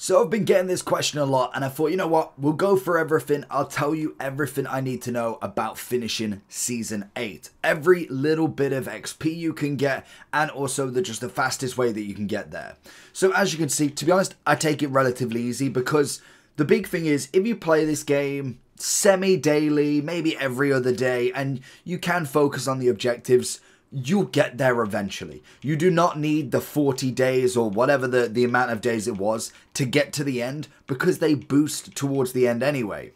So I've been getting this question a lot and I thought, you know what, we'll go for everything. I'll tell you everything I need to know about finishing Season 8. Every little bit of XP you can get and also just the fastest way that you can get there. So as you can see, to be honest, I take it relatively easy because the big thing is if you play this game semi-daily, maybe every other day, and you can focus on the objectives, you'll get there eventually. You do not need the 40 days or whatever the amount of days it was to get to the end because they boost towards the end anyway.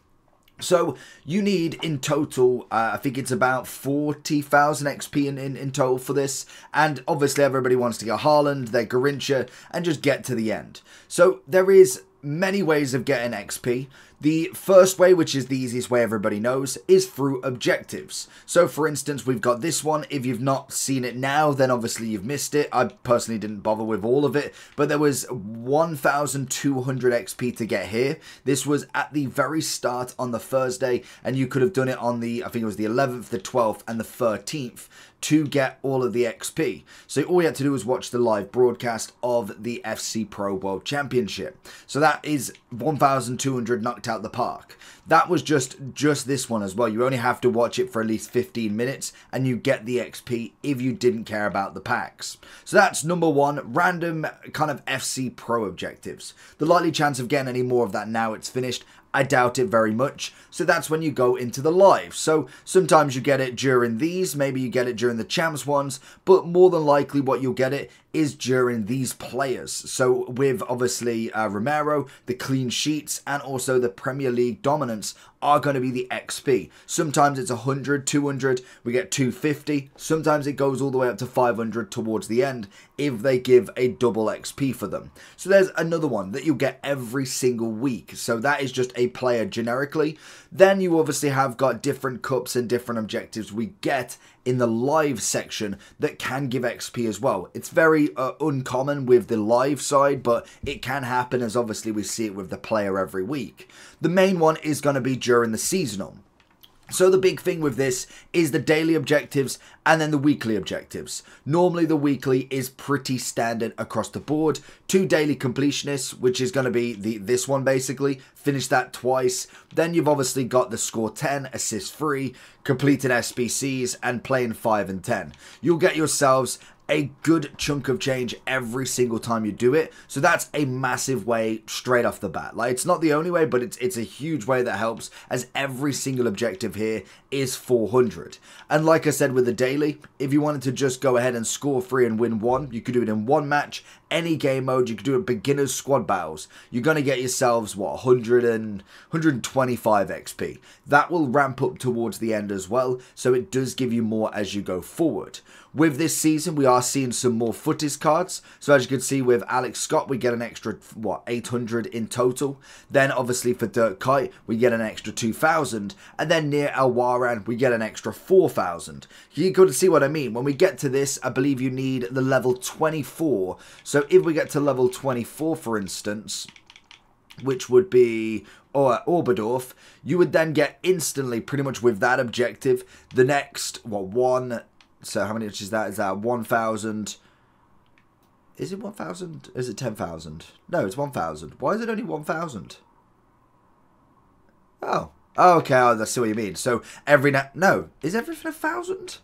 So you need in total, I think it's about 40,000 XP in total for this. And obviously everybody wants to get Haaland, their Garrincha, and just get to the end. So there is many ways of getting XP. The first way, which is the easiest way everybody knows, is through objectives. So for instance, we've got this one. If you've not seen it now, then obviously you've missed it. I personally didn't bother with all of it, but there was 1,200 XP to get here. This was at the very start on the Thursday, and you could have done it on the, I think it was the 11th, the 12th, and the 13th. To get all of the XP. So all you had to do was watch the live broadcast of the FC Pro World Championship. So that is 1,200 knocked out the park. That was just this one as well. You only have to watch it for at least 15 minutes and you get the XP if you didn't care about the packs. So that's number one, random kind of FC Pro objectives. The likely chance of getting any more of that now it's finished, I doubt it very much. So that's when you go into the live. So sometimes you get it during these, maybe you get it during the champs ones, but more than likely what you'll get it is during these players. So with obviously Romero, the clean sheets and also the Premier League dominance are going to be the XP. Sometimes it's 100, 200, we get 250. Sometimes it goes all the way up to 500 towards the end if they give a double XP for them. So there's another one that you'll get every single week. So that is just a player generically. Then you obviously have got different cups and different objectives we get in the live section that can give XP as well. It's very uncommon with the live side, but it can happen as obviously we see it with the player every week. The main one is going to be during the seasonal. So the big thing with this is the daily objectives and then the weekly objectives. Normally the weekly is pretty standard across the board. 2 daily completionists, which is going to be this one basically. Finish that twice. Then you've obviously got the score 10, assist 3, completed SBCs and playing 5 and 10. You'll get yourselves a good chunk of change every single time you do it. So that's a massive way straight off the bat. Like, it's not the only way, but it's a huge way that helps, as every single objective here is 400. And like I said with the daily, if you wanted to just go ahead and score 3 and win 1, you could do it in one match, any game mode. You could do it beginners squad battles. You're going to get yourselves, what, 125 XP. That will ramp up towards the end as well, so it does give you more as you go forward. With this season, we are seeing some more footies cards. So as you can see with Alex Scott, we get an extra, what, 800 in total. Then obviously for Dirk Kuyt, we get an extra 2,000. And then near El Waran, we get an extra 4,000. You could see what I mean. When we get to this, I believe you need the level 24. So if we get to level 24, for instance, which would be Oberdorf, you would then get instantly, pretty much with that objective, the next, what, one... So how many is that? Is that 1,000? Is it 1,000? Is it 10,000? No, it's 1,000. Why is it only 1,000? Oh. Oh, okay, I see what you mean. So every... No, is everything 1,000?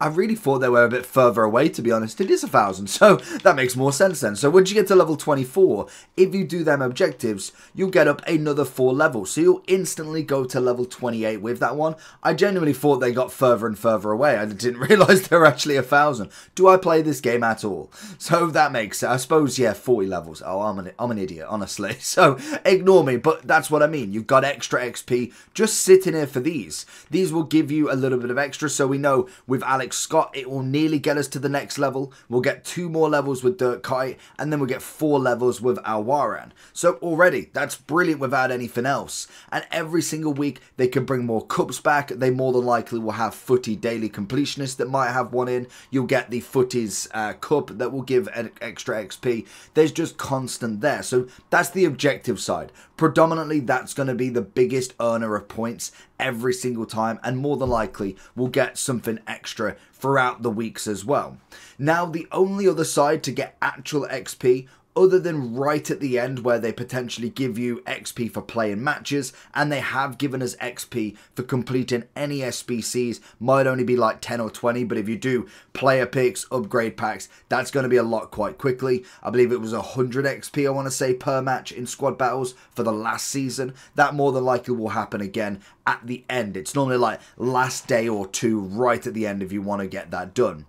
I really thought they were a bit further away, to be honest. It is 1,000, so that makes more sense then. So once you get to level 24, if you do them objectives, you'll get up another 4 levels. So you'll instantly go to level 28 with that one. I genuinely thought they got further and further away. I didn't realise they were actually 1,000. Do I play this game at all? So that makes sense. I suppose, yeah, 40 levels. Oh, I'm an idiot, honestly. So ignore me, but that's what I mean. You've got extra XP just sitting here for these. These will give you a little bit of extra, so we know with Alex Scott, it will nearly get us to the next level. We'll get 2 more levels with Dirk Kuyt, and then we'll get 4 levels with El Waran. So already, that's brilliant without anything else. And every single week, they can bring more cups back. They more than likely will have footy daily completionists that might have one in. You'll get the footies cup that will give an extra XP. There's just constant there. So that's the objective side. Predominantly, that's going to be the biggest earner of points every single time, and more than likely we'll get something extra throughout the weeks as well. Now, the only other side to get actual XP other than right at the end where they potentially give you XP for playing matches, and they have given us XP for completing any SBCs, might only be like 10 or 20, but if you do player picks, upgrade packs, that's going to be a lot quite quickly. I believe it was 100 XP, I want to say, per match in squad battles for the last season. That more than likely will happen again at the end. It's normally like last day or two right at the end if you want to get that done.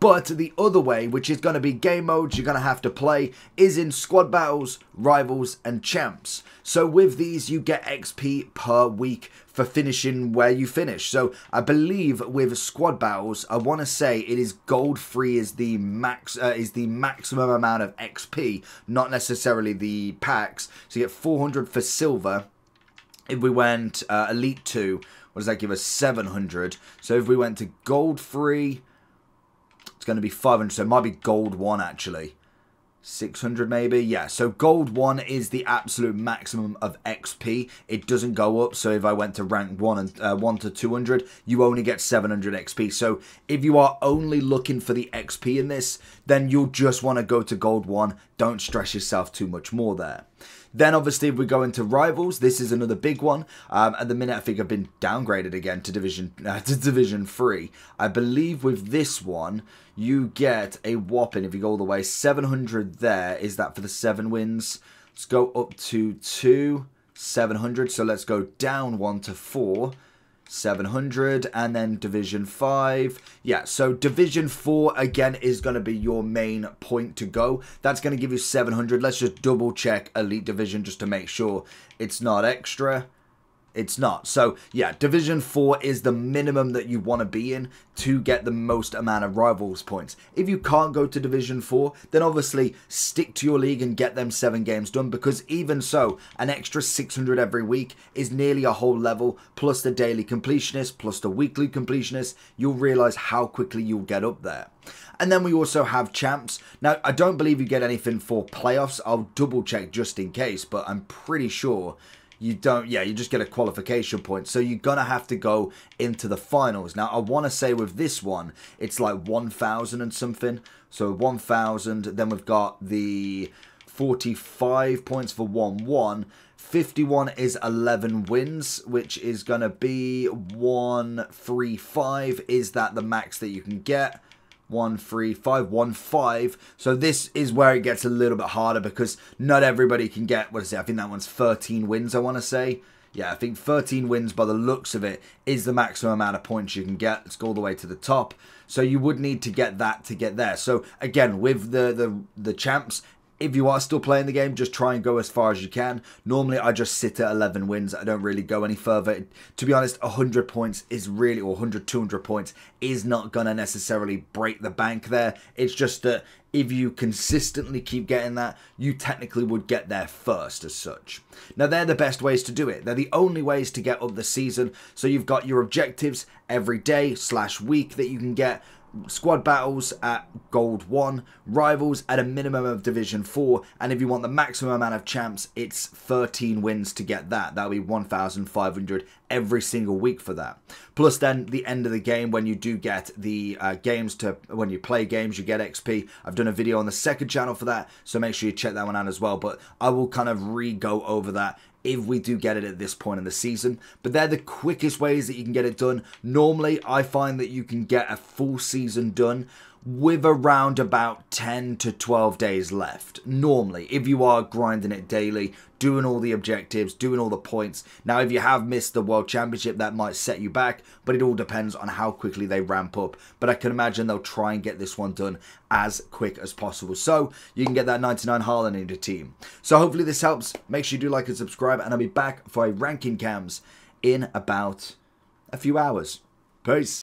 But the other way, which is going to be game modes you're going to have to play, is in squad battles, rivals, and champs. So with these, you get XP per week for finishing where you finish. So I believe with squad battles, I want to say it is gold free is the maximum amount of XP, not necessarily the packs. So you get 400 for silver. If we went Elite 2, what does that give us? 700. So if we went to gold free, it's going to be 500, so it might be gold 1 actually. 600 maybe, yeah. So gold 1 is the absolute maximum of XP. It doesn't go up, so if I went to rank 1 and 1 to 200, you only get 700 XP. So if you are only looking for the XP in this, then you'll just want to go to gold 1. Don't stress yourself too much more there. Then obviously if we go into rivals, this is another big one. At the minute I think I've been downgraded again to Division 3. I believe with this one you get a whopping, if you go all the way, 700 there. Is that for the 7 wins? Let's go up to 2, 700. So let's go down 1 to 4. 700, and then Division 5. Yeah, so Division 4 again is going to be your main point to go. That's going to give you 700. Let's just double check Elite Division just to make sure it's not extra. It's not. So yeah, Division 4 is the minimum that you want to be in to get the most amount of rivals points. If you can't go to Division 4, then obviously stick to your league and get them 7 games done, because even so, an extra 600 every week is nearly a whole level, plus the daily completionist, plus the weekly completionist. You'll realize how quickly you'll get up there. And then we also have champs. Now, I don't believe you get anything for playoffs. I'll double check just in case, but I'm pretty sure you don't. Yeah, you just get a qualification point. So you're going to have to go into the finals. Now, I want to say with this one, it's like 1,000 and something. So 1,000. Then we've got the 45 points for 1-1. 51 is 11 wins, which is going to be 135. Is that the max that you can get? 13515. So this is where it gets a little bit harder, because not everybody can get, what is it? I think that one's 13 wins, I want to say. Yeah, I think 13 wins by the looks of it is the maximum amount of points you can get. Let's go all the way to the top. So you would need to get that to get there. So again, with the champs, if you are still playing the game, just try and go as far as you can. Normally, I just sit at 11 wins. I don't really go any further. To be honest, 100 points is really, or 100, 200 points is not going to necessarily break the bank there. It's just that if you consistently keep getting that, you technically would get there first as such. Now, they're the best ways to do it. They're the only ways to get up the season. So you've got your objectives every day / week that you can get. Squad battles at gold 1, rivals at a minimum of Division 4, and if you want the maximum amount of champs, it's 13 wins to get that. That'll be 1,500 every single week for that. Plus then the end of the game, when you do get the games when you play games, you get XP. I've done a video on the second channel for that, so make sure you check that one out as well, but I will kind of re-go over that if we do get it at this point in the season. But they're the quickest ways that you can get it done. Normally, I find that you can get a full season done with around about 10 to 12 days left. Normally, if you are grinding it daily, doing all the objectives, doing all the points. Now, if you have missed the World Championship, that might set you back, but it all depends on how quickly they ramp up. But I can imagine they'll try and get this one done as quick as possible, so you can get that 99 Haaland into team. So hopefully this helps. Make sure you do like and subscribe, and I'll be back for a ranking cams in about a few hours. Peace.